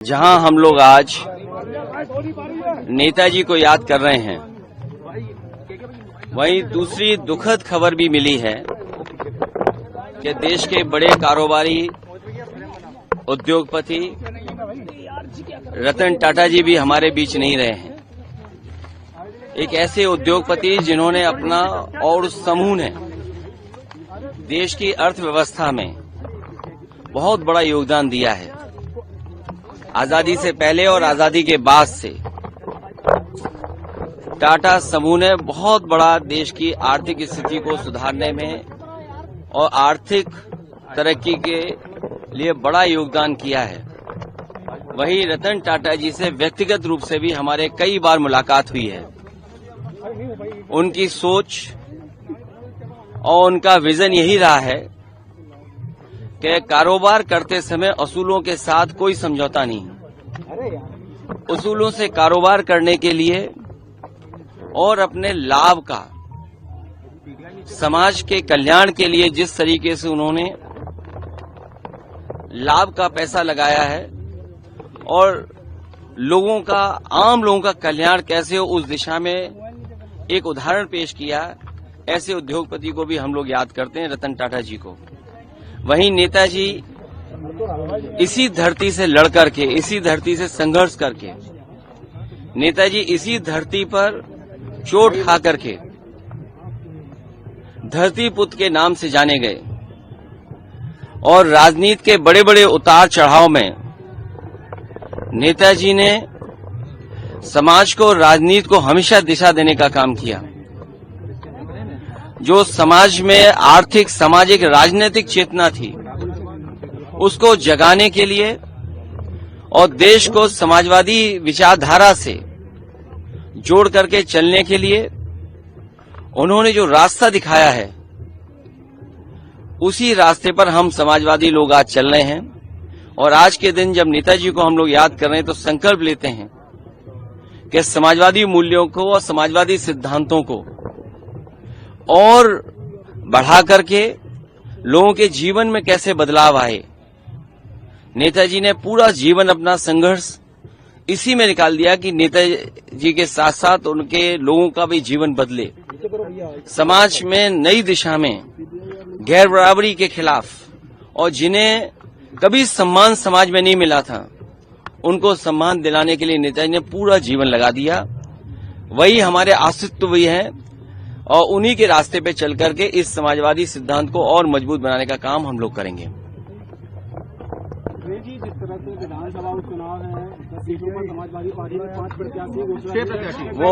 जहां हम लोग आज नेताजी को याद कर रहे हैं, वहीं दूसरी दुखद खबर भी मिली है कि देश के बड़े कारोबारी उद्योगपति रतन टाटा जी भी हमारे बीच नहीं रहे हैं। एक ऐसे उद्योगपति जिन्होंने अपना और उस समूह ने देश की अर्थव्यवस्था में बहुत बड़ा योगदान दिया है। आजादी से पहले और आजादी के बाद से टाटा समूह ने बहुत बड़ा देश की आर्थिक स्थिति को सुधारने में और आर्थिक तरक्की के लिए बड़ा योगदान किया है। वहीं रतन टाटा जी से व्यक्तिगत रूप से भी हमारे कई बार मुलाकात हुई है। उनकी सोच और उनका विजन यही रहा है कि कारोबार करते समय असूलों के साथ कोई समझौता नहीं। उसूलों से कारोबार करने के लिए और अपने लाभ का समाज के कल्याण के लिए जिस तरीके से उन्होंने लाभ का पैसा लगाया है और लोगों का, आम लोगों का कल्याण कैसे हो, उस दिशा में एक उदाहरण पेश किया। ऐसे उद्योगपति को भी हम लोग याद करते हैं, रतन टाटा जी को। वहीं नेताजी इसी धरती से लड़ करके, इसी धरती से संघर्ष करके, नेताजी इसी धरती पर चोट खा करके धरती पुत्र के नाम से जाने गए और राजनीति के बड़े बड़े उतार चढ़ाव में नेताजी ने समाज को, राजनीति को हमेशा दिशा देने का काम किया। जो समाज में आर्थिक, सामाजिक, राजनीतिक चेतना थी, उसको जगाने के लिए और देश को समाजवादी विचारधारा से जोड़ करके चलने के लिए उन्होंने जो रास्ता दिखाया है, उसी रास्ते पर हम समाजवादी लोग आज चल रहे हैं। और आज के दिन जब नेताजी को हम लोग याद कर रहे हैं तो संकल्प लेते हैं कि समाजवादी मूल्यों को और समाजवादी सिद्धांतों को और बढ़ा करके लोगों के जीवन में कैसे बदलाव आए। नेताजी ने पूरा जीवन अपना संघर्ष इसी में निकाल दिया कि नेताजी के साथ साथ उनके लोगों का भी जीवन बदले, समाज में नई दिशा में गैर बराबरी के खिलाफ, और जिन्हें कभी सम्मान समाज में नहीं मिला था उनको सम्मान दिलाने के लिए नेताजी ने पूरा जीवन लगा दिया। वही हमारे अस्तित्व भी है और उन्हीं के रास्ते पे चल करके इस समाजवादी सिद्धांत को और मजबूत बनाने का काम हम लोग करेंगे। जिस तरह से विधानसभा उपचुनाव है, 10 सीटों पर समाजवादी पार्टी में 5 प्रत्याशी, वो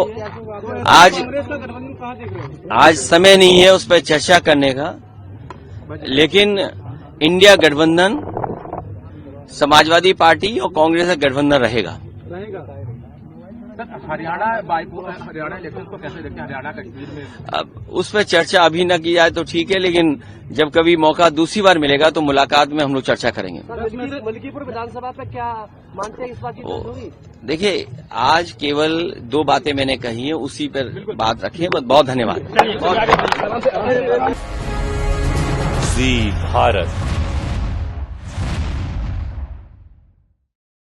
आज समय नहीं है उस पर चर्चा करने का, लेकिन इंडिया गठबंधन समाजवादी पार्टी और कांग्रेस का गठबंधन रहेगा। हरियाणा इलेक्शन को कैसे देखते हैं? हरियाणा कश्मीर में अब उस पर चर्चा अभी न की जाए तो ठीक है, लेकिन जब कभी मौका दूसरी बार मिलेगा तो मुलाकात में हम लोग चर्चा करेंगे। मलकीपुर विधानसभा पे क्या मानते हैं, इस बात की होगी? देखिए, आज केवल 2 बातें मैंने कही है, उसी पर बात रखें। बहुत धन्यवाद। जी भारत।